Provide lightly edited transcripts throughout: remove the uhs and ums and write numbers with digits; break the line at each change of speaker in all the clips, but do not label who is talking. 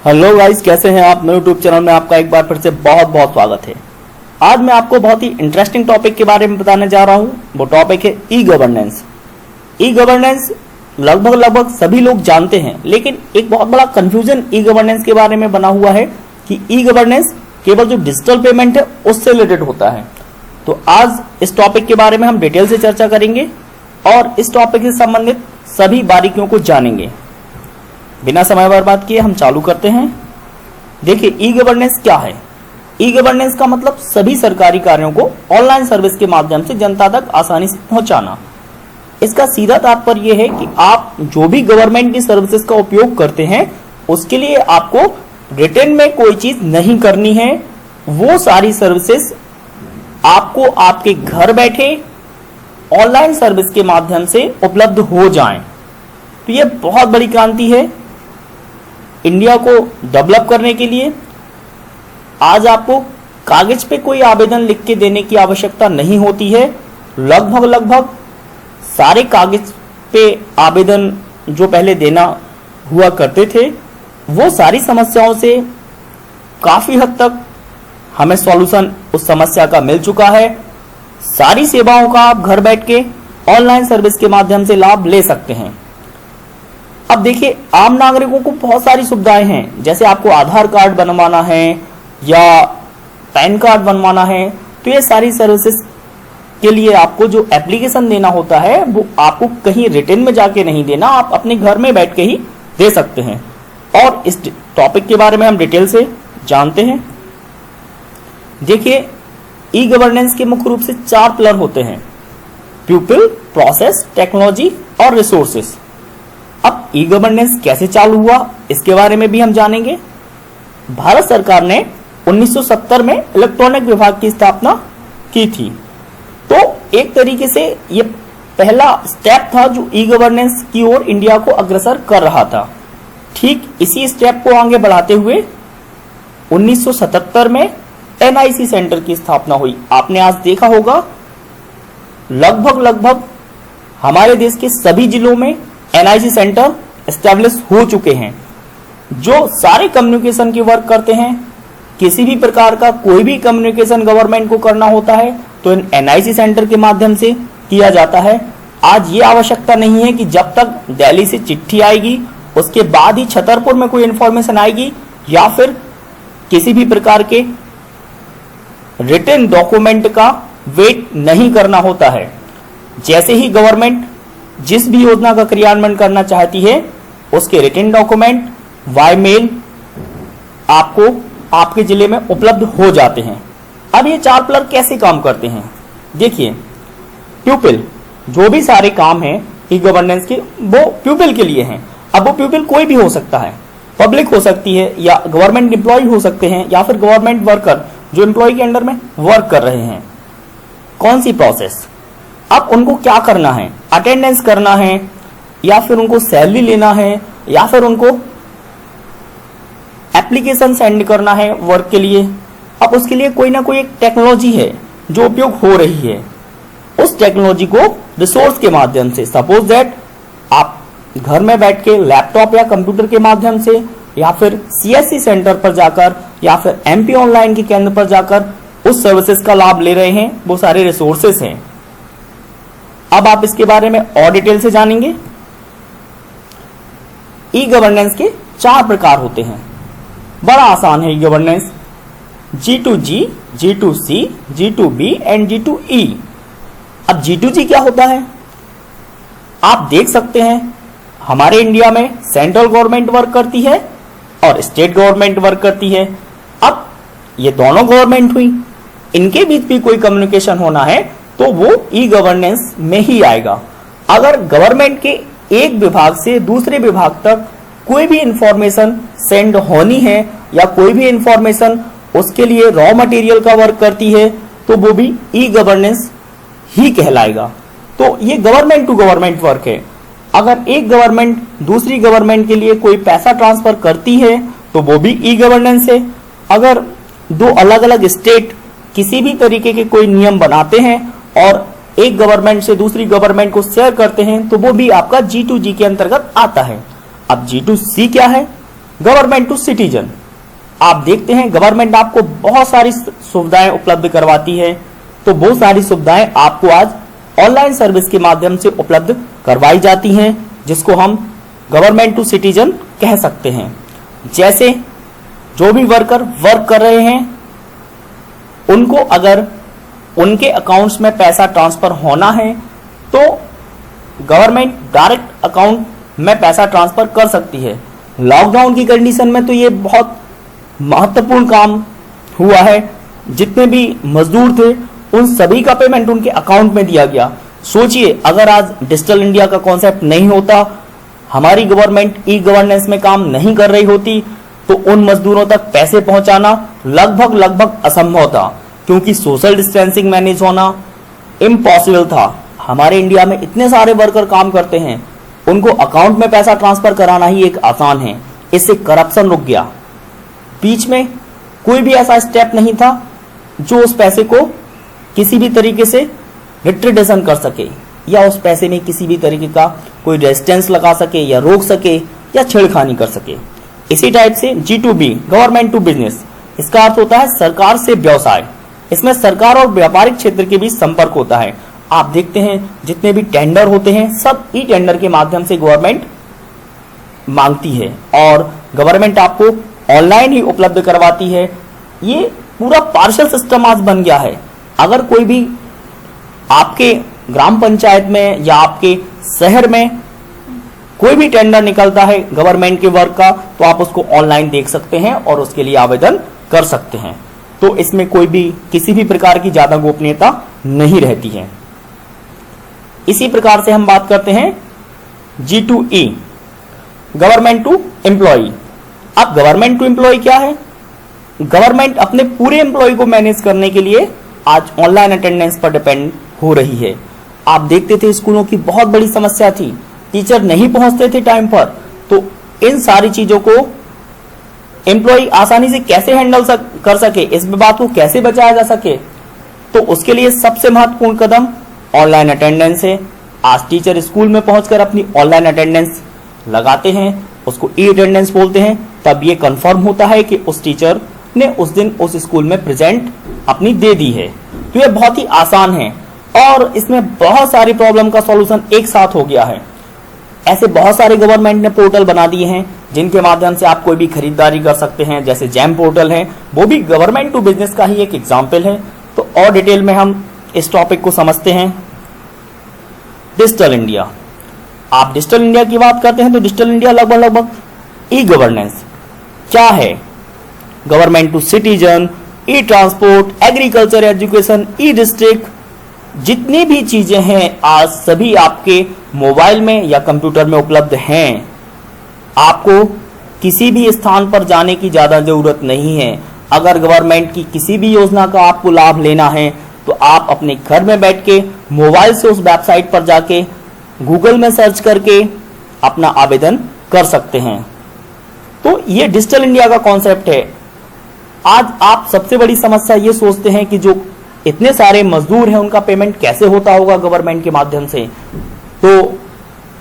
Hello guys, कैसे हैं आप। मेरे यूट्यूब चैनल में आपका एक बार फिर से बहुत बहुत स्वागत है। आज मैं आपको बहुत ही इंटरेस्टिंग टॉपिक के बारे में बताने जा रहा हूं। वो टॉपिक है ई गवर्नेंस। ई गवर्नेंस लगभग सभी लोग जानते हैं, लेकिन एक बहुत बड़ा कंफ्यूजन ई गवर्नेंस के बारे में बना हुआ है कि ई गवर्नेंस केवल जो डिजिटल पेमेंट है उससे रिलेटेड होता है। तो आज इस टॉपिक के बारे में हम डिटेल से चर्चा करेंगे और इस टॉपिक से संबंधित सभी बारीकियों को जानेंगे। बिना समय बर्बाद किए हम चालू करते हैं। देखिए, ई गवर्नेंस क्या है। ई गवर्नेंस का मतलब सभी सरकारी कार्यों को ऑनलाइन सर्विस के माध्यम से जनता तक आसानी से पहुंचाना। इसका सीधा तात्पर्य यह है कि आप जो भी गवर्नमेंट की सर्विसेज का उपयोग करते हैं उसके लिए आपको रिटर्न में कोई चीज नहीं करनी है। वो सारी सर्विसेज आपको आपके घर बैठे ऑनलाइन सर्विस के माध्यम से उपलब्ध हो जाएं। तो यह बहुत बड़ी क्रांति है इंडिया को डेवलप करने के लिए। आज आपको कागज पे कोई आवेदन लिख के देने की आवश्यकता नहीं होती है। लगभग सारे कागज पे आवेदन जो पहले देना हुआ करते थे वो सारी समस्याओं से काफी हद तक हमें सॉल्यूशन उस समस्या का मिल चुका है। सारी सेवाओं का आप घर बैठ के ऑनलाइन सर्विस के माध्यम से लाभ ले सकते हैं। अब देखिए, आम नागरिकों को बहुत सारी सुविधाएं हैं, जैसे आपको आधार कार्ड बनवाना है या पैन कार्ड बनवाना है। तो ये सारी सर्विसेज के लिए आपको जो एप्लीकेशन देना होता है वो आपको कहीं रिटर्न में जाके नहीं देना, आप अपने घर में बैठ के ही दे सकते हैं। और इस टॉपिक के बारे में हम डिटेल से जानते हैं। देखिए, ई गवर्नेंस के मुख्य रूप से 4 पिलर होते हैं: पीपल, प्रोसेस, टेक्नोलॉजी और रिसोर्सेस। अब ई गवर्नेंस कैसे चालू हुआ इसके बारे में भी हम जानेंगे। भारत सरकार ने 1970 में इलेक्ट्रॉनिक विभाग की स्थापना की थी। तो एक तरीके से ये पहला स्टेप था जो ई गवर्नेंस की ओर इंडिया को अग्रसर कर रहा था। ठीक इसी स्टेप को आगे बढ़ाते हुए 1977 में एनआईसी सेंटर की स्थापना हुई। आपने आज देखा होगा लगभग हमारे देश के सभी जिलों में एनआईसी सेंटर एस्टेब्लिश हो चुके हैं, जो सारे कम्युनिकेशन की वर्क करते हैं। किसी भी प्रकार का कोई भी कम्युनिकेशन गवर्नमेंट को करना होता है तो इन एनआईसी सेंटर के माध्यम से किया जाता है। आज ये आवश्यकता नहीं है कि जब तक दिल्ली से चिट्ठी आएगी उसके बाद ही छतरपुर में कोई इंफॉर्मेशन आएगी या फिर किसी भी प्रकार के रिटन डॉक्यूमेंट का वेट नहीं करना होता है। जैसे ही गवर्नमेंट जिस भी योजना का क्रियान्वयन करना चाहती है उसके रिटन डॉक्यूमेंट बाय मेल आपको आपके जिले में उपलब्ध हो जाते हैं। अब ये 4 पिलर कैसे काम करते हैं। देखिए, पीपल, जो भी सारे काम हैं ई गवर्नेंस के वो पीपल के लिए हैं। अब वो पीपल कोई भी हो सकता है, पब्लिक हो सकती है या गवर्नमेंट एम्प्लॉय हो सकते हैं या फिर गवर्नमेंट वर्कर जो एम्प्लॉय के अंडर में वर्क कर रहे हैं। कौन सी प्रोसेस, अब उनको क्या करना है, अटेंडेंस करना है या फिर उनको सैलरी लेना है या फिर उनको एप्लीकेशन सेंड करना है वर्क के लिए। अब उसके लिए कोई ना कोई एक टेक्नोलॉजी है जो उपयोग हो रही है। उस टेक्नोलॉजी को रिसोर्स के माध्यम से, सपोज दैट आप घर में बैठ के लैपटॉप या कंप्यूटर के माध्यम से या फिर सीएससी सेंटर पर जाकर या फिर एमपी ऑनलाइन के केंद्र पर जाकर उस सर्विसेज का लाभ ले रहे हैं, वो सारे रिसोर्सेस हैं। अब आप इसके बारे में और डिटेल से जानेंगे। ई गवर्नेंस के 4 प्रकार होते हैं। बड़ा आसान है e governance: G2G, G2C, G2B and G2E। अब G2G क्या होता है? आप देख सकते हैं हमारे इंडिया में सेंट्रल गवर्नमेंट वर्क करती है और स्टेट गवर्नमेंट वर्क करती है। अब ये दोनों गवर्नमेंट हुई, इनके बीच भी कोई कम्युनिकेशन होना है तो वो ई गवर्नेंस में ही आएगा। अगर गवर्नमेंट के एक विभाग से दूसरे विभाग तक कोई भी इंफॉर्मेशन सेंड होनी है या कोई भी इंफॉर्मेशन उसके लिए रॉ मटेरियल का वर्क करती है तो वो भी ई गवर्नेंस ही कहलाएगा। तो ये गवर्नमेंट टू गवर्नमेंट वर्क है। अगर एक गवर्नमेंट दूसरी गवर्नमेंट के लिए कोई पैसा ट्रांसफर करती है तो वो भी ई गवर्नेंस है। अगर 2 अलग अलग स्टेट किसी भी तरीके के कोई नियम बनाते हैं और एक गवर्नमेंट से दूसरी गवर्नमेंट को शेयर करते हैं तो वो भी आपका G2G के अंतर्गत आता है। अब G2C क्या है? Government to citizen. आप देखते हैं गवर्नमेंट आपको बहुत सारी सुविधाएं उपलब्ध करवाती है, तो वो सारी सुविधाएं आपको आज ऑनलाइन सर्विस के माध्यम से उपलब्ध करवाई जाती हैं, जिसको हम गवर्नमेंट टू सिटीजन कह सकते हैं। जैसे जो भी वर्कर वर्क कर रहे हैं, उनको अगर उनके अकाउंट्स में पैसा ट्रांसफर होना है तो गवर्नमेंट डायरेक्ट अकाउंट में पैसा ट्रांसफर कर सकती है। लॉकडाउन की कंडीशन में तो ये बहुत महत्वपूर्ण काम हुआ है। जितने भी मजदूर थे उन सभी का पेमेंट उनके अकाउंट में दिया गया। सोचिए, अगर आज डिजिटल इंडिया का कॉन्सेप्ट नहीं होता, हमारी गवर्नमेंट ई गवर्नेंस में काम नहीं कर रही होती, तो उन मजदूरों तक पैसे पहुंचाना लगभग असंभव था, क्योंकि सोशल डिस्टेंसिंग मैनेज होना इम्पॉसिबल था। हमारे इंडिया में इतने सारे वर्कर काम करते हैं, उनको अकाउंट में पैसा ट्रांसफर कराना ही एक आसान है। इससे करप्शन रुक गया। बीच में कोई भी ऐसा स्टेप नहीं था जो उस पैसे को किसी भी तरीके से रिट्रेडेशन कर सके, या उस पैसे में किसी भी तरीके का कोई रेजिस्टेंस लगा सके, या रोक सके, या छेड़खानी कर सके। इसी टाइप से G2B, गवर्नमेंट टू बिजनेस, इसका अर्थ होता है सरकार से व्यवसाय। इसमें सरकार और व्यापारिक क्षेत्र के बीच संपर्क होता है। आप देखते हैं जितने भी टेंडर होते हैं सब ई टेंडर के माध्यम से गवर्नमेंट मांगती है, और गवर्नमेंट आपको ऑनलाइन ही उपलब्ध करवाती है। ये पूरा पार्शल सिस्टम आज बन गया है। अगर कोई भी आपके ग्राम पंचायत में या आपके शहर में कोई भी टेंडर निकलता है गवर्नमेंट के वर्क का, तो आप उसको ऑनलाइन देख सकते हैं और उसके लिए आवेदन कर सकते हैं। तो इसमें कोई भी किसी भी प्रकार की ज्यादा गोपनीयता नहीं रहती है। इसी प्रकार से हम बात करते हैं G2E, गवर्नमेंट टू एम्प्लॉय। अब गवर्नमेंट टू एम्प्लॉय क्या है? गवर्नमेंट अपने पूरे एम्प्लॉय को मैनेज करने के लिए आज ऑनलाइन अटेंडेंस पर डिपेंड हो रही है। आप देखते थे स्कूलों की बहुत बड़ी समस्या थी, टीचर नहीं पहुंचते थे टाइम पर, तो इन सारी चीजों को एम्प्लॉय आसानी से कैसे हैंडल कर सके, इस बात को कैसे बचाया जा सके, तो उसके लिए सबसे महत्वपूर्ण कदम ऑनलाइन अटेंडेंस है। आज टीचर स्कूल में पहुंचकर अपनी ऑनलाइन अटेंडेंस लगाते हैं, उसको ई अटेंडेंस बोलते हैं, तब ये कंफर्म होता है कि उस टीचर ने उस दिन उस स्कूल में प्रेजेंट अपनी दे दी है। तो ये बहुत ही आसान है और इसमें बहुत सारी प्रॉब्लम का सॉल्यूशन एक साथ हो गया है। ऐसे बहुत सारे गवर्नमेंट ने पोर्टल बना दिए हैं जिनके माध्यम से आप कोई भी खरीदारी कर सकते हैं, जैसे जैम पोर्टल है, वो भी गवर्नमेंट टू बिजनेस का ही एक एग्जाम्पल है। तो और डिटेल में हम इस टॉपिक को समझते हैं। डिजिटल इंडिया, आप डिजिटल इंडिया की बात करते हैं तो डिजिटल इंडिया लगभग ई गवर्नेंस क्या है? Government to citizen, e transport, agriculture, education, e district, जितनी भी चीजें हैं आज सभी आपके मोबाइल में या कंप्यूटर में उपलब्ध हैं। आपको किसी भी स्थान पर जाने की ज्यादा जरूरत नहीं है। अगर गवर्नमेंट की किसी भी योजना का आपको लाभ लेना है तो आप अपने घर में बैठ के मोबाइल से उस वेबसाइट पर जाके गूगल में सर्च करके अपना आवेदन कर सकते हैं। तो ये डिजिटल इंडिया का कॉन्सेप्ट है। आज आप सबसे बड़ी समस्या ये सोचते हैं कि जो इतने सारे मजदूर हैं उनका पेमेंट कैसे होता होगा गवर्नमेंट के माध्यम से। तो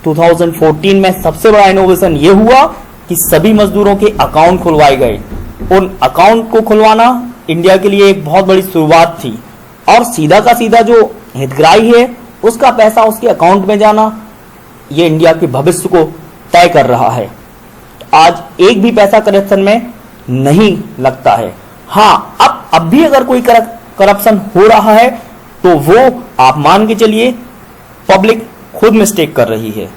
2014 में सबसे बड़ा इनोवेशन ये हुआ कि सभी मजदूरों के अकाउंट खुलवाए गए। उन अकाउंट को खुलवाना इंडिया के लिए एक बहुत बड़ी शुरुआत थी, और सीधा का सीधा जो हितग्राही है उसका पैसा उसके अकाउंट में जाना, ये इंडिया के भविष्य को तय कर रहा है। आज एक भी पैसा करप्शन में नहीं लगता है। हाँ, अब भी अगर कोई करप्शन हो रहा है तो वो आप मान के चलिए पब्लिक खुद मिस्टेक कर रही है,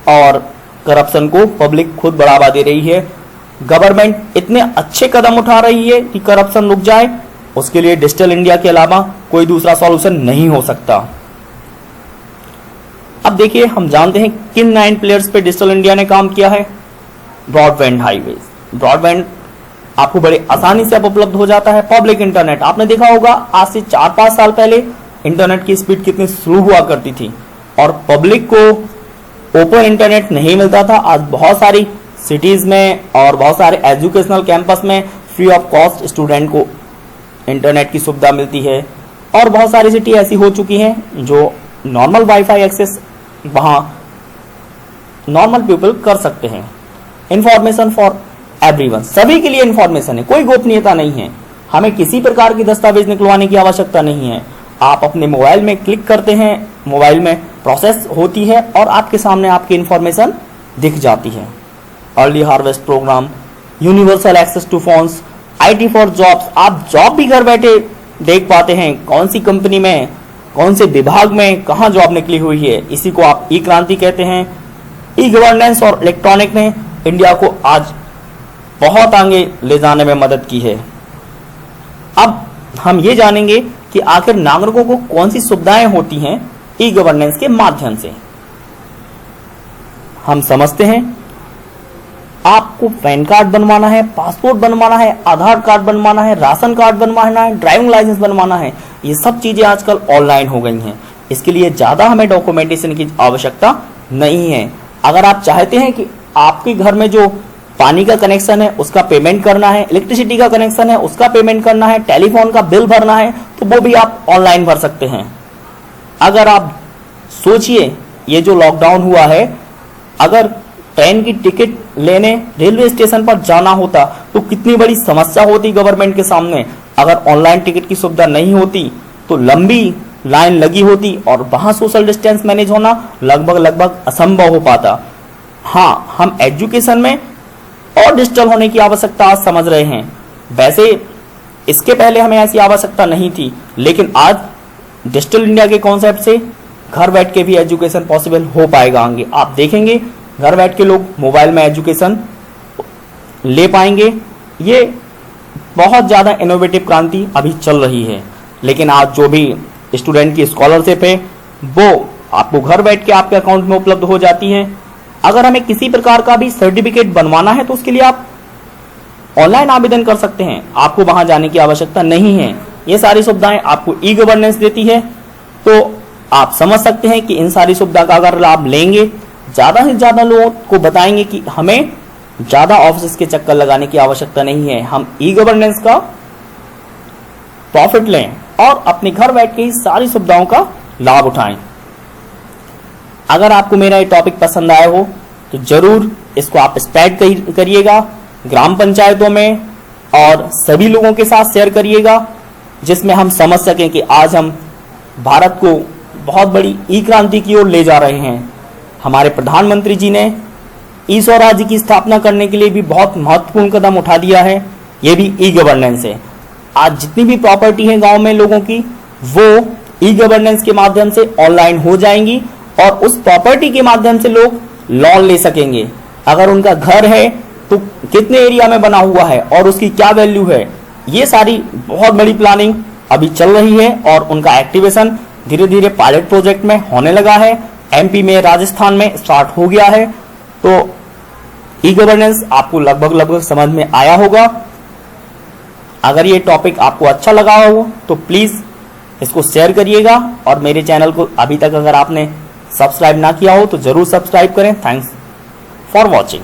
और करप्शन को पब्लिक खुद बढ़ावा दे रही है। गवर्नमेंट इतने अच्छे कदम उठा रही है कि करप्शन रुक जाए, उसके लिए डिजिटल इंडिया के अलावा कोई दूसरा सॉल्यूशन नहीं हो सकता। अब देखिए, हम जानते हैं किन 9 प्लेयर्स पे डिजिटल इंडिया ने काम किया है। ब्रॉडबैंड हाईवेज, ब्रॉडबैंड आपको बड़े आसानी से अब उपलब्ध हो जाता है। पब्लिक इंटरनेट, आपने देखा होगा आज से 4-5 साल पहले इंटरनेट की स्पीड कितनी स्लो हुआ करती थी और पब्लिक को ओपन इंटरनेट नहीं मिलता था। आज बहुत सारी सिटीज में और बहुत सारे एजुकेशनल कैंपस में फ्री ऑफ कॉस्ट स्टूडेंट को इंटरनेट की सुविधा मिलती है, और बहुत सारी सिटी ऐसी हो चुकी हैं जो नॉर्मल वाईफाई एक्सेस वहां नॉर्मल पीपल कर सकते हैं। इंफॉर्मेशन फॉर एवरीवन, सभी के लिए इंफॉर्मेशन है, कोई गोपनीयता नहीं है। हमें किसी प्रकार की दस्तावेज निकलवाने की आवश्यकता नहीं है। आप अपने मोबाइल में क्लिक करते हैं, मोबाइल में प्रोसेस होती है और आपके सामने आपकी इंफॉर्मेशन दिख जाती है। Early harvest program, universal access to phones, IT for jobs, आप जॉब भी घर बैठे देख पाते हैं, कौन सी कंपनी में, कौन से विभाग में कहां जॉब निकली हुई है। इसी को आप ई क्रांति कहते हैं। ई गवर्नेंस और इलेक्ट्रॉनिक ने इंडिया को आज बहुत आगे ले जाने में मदद की है। अब हम ये जानेंगे कि आखिर नागरिकों को कौन सी सुविधाएं होती हैं ई गवर्नेंस के माध्यम से। हम समझते हैं, आपको पैन कार्ड बनवाना है, पासपोर्ट बनवाना है, आधार कार्ड बनवाना है, राशन कार्ड बनवाना है, ड्राइविंग लाइसेंस बनवाना है, ये सब चीजें आजकल ऑनलाइन हो गई हैं। इसके लिए ज्यादा हमें डॉक्यूमेंटेशन की आवश्यकता नहीं है। अगर आप चाहते हैं कि आपके घर में जो पानी का कनेक्शन है उसका पेमेंट करना है, इलेक्ट्रिसिटी का कनेक्शन है उसका पेमेंट करना है, टेलीफोन का बिल भरना है, तो वो भी आप ऑनलाइन भर सकते हैं। अगर आप सोचिए, ये जो लॉकडाउन हुआ है, अगर ट्रेन की टिकट लेने रेलवे स्टेशन पर जाना होता तो कितनी बड़ी समस्या होती गवर्नमेंट के सामने। अगर ऑनलाइन टिकट की सुविधा नहीं होती तो लंबी लाइन लगी होती और वहां सोशल डिस्टेंस मैनेज होना लगभग असंभव हो पाता। हाँ, हम एजुकेशन में और डिजिटल होने की आवश्यकता आज समझ रहे हैं। वैसे इसके पहले हमें ऐसी आवश्यकता नहीं थी, लेकिन आज डिजिटल इंडिया के कॉन्सेप्ट से घर बैठ के भी एजुकेशन पॉसिबल हो पाएगा। आगे आप देखेंगे घर बैठ के लोग मोबाइल में एजुकेशन ले पाएंगे। ये बहुत ज्यादा इनोवेटिव क्रांति अभी चल रही है। लेकिन आज जो भी स्टूडेंट की स्कॉलरशिप है वो आपको घर बैठ के आपके अकाउंट में उपलब्ध हो जाती है। अगर हमें किसी प्रकार का भी सर्टिफिकेट बनवाना है तो उसके लिए आप ऑनलाइन आवेदन कर सकते हैं, आपको वहां जाने की आवश्यकता नहीं है। ये सारी सुविधाएं आपको ई गवर्नेंस देती है। तो आप समझ सकते हैं कि इन सारी सुविधा का अगर लाभ लेंगे, ज्यादा से ज्यादा लोगों को बताएंगे कि हमें ज्यादा ऑफिस के चक्कर लगाने की आवश्यकता नहीं है, हम ई गवर्नेंस का प्रॉफिट लें और अपने घर बैठ के ही सारी सुविधाओं का लाभ उठाएं। अगर आपको मेरा ये टॉपिक पसंद आया हो तो जरूर इसको आप स्प्रेड करिएगा ग्राम पंचायतों में और सभी लोगों के साथ शेयर करिएगा, जिसमें हम समझ सकें कि आज हम भारत को बहुत बड़ी ई क्रांति की ओर ले जा रहे हैं। हमारे प्रधानमंत्री जी ने ई स्वराज्य की स्थापना करने के लिए भी बहुत महत्वपूर्ण कदम उठा दिया है। ये भी ई गवर्नेंस है। आज जितनी भी प्रॉपर्टी है गांव में लोगों की, वो ई गवर्नेंस के माध्यम से ऑनलाइन हो जाएंगी और उस प्रॉपर्टी के माध्यम से लोग लोन ले सकेंगे। अगर उनका घर है तो कितने एरिया में बना हुआ है और उसकी क्या वैल्यू है, ये सारी बहुत बड़ी प्लानिंग अभी चल रही है और उनका एक्टिवेशन धीरे धीरे पायलट प्रोजेक्ट में होने लगा है। MP में, राजस्थान में स्टार्ट हो गया है। तो ई गवर्नेंस आपको लगभग समझ में आया होगा। अगर ये टॉपिक आपको अच्छा लगा हो तो प्लीज इसको शेयर करिएगा और मेरे चैनल को अभी तक अगर आपने सब्सक्राइब ना किया हो तो जरूर सब्सक्राइब करें। Thanks for watching.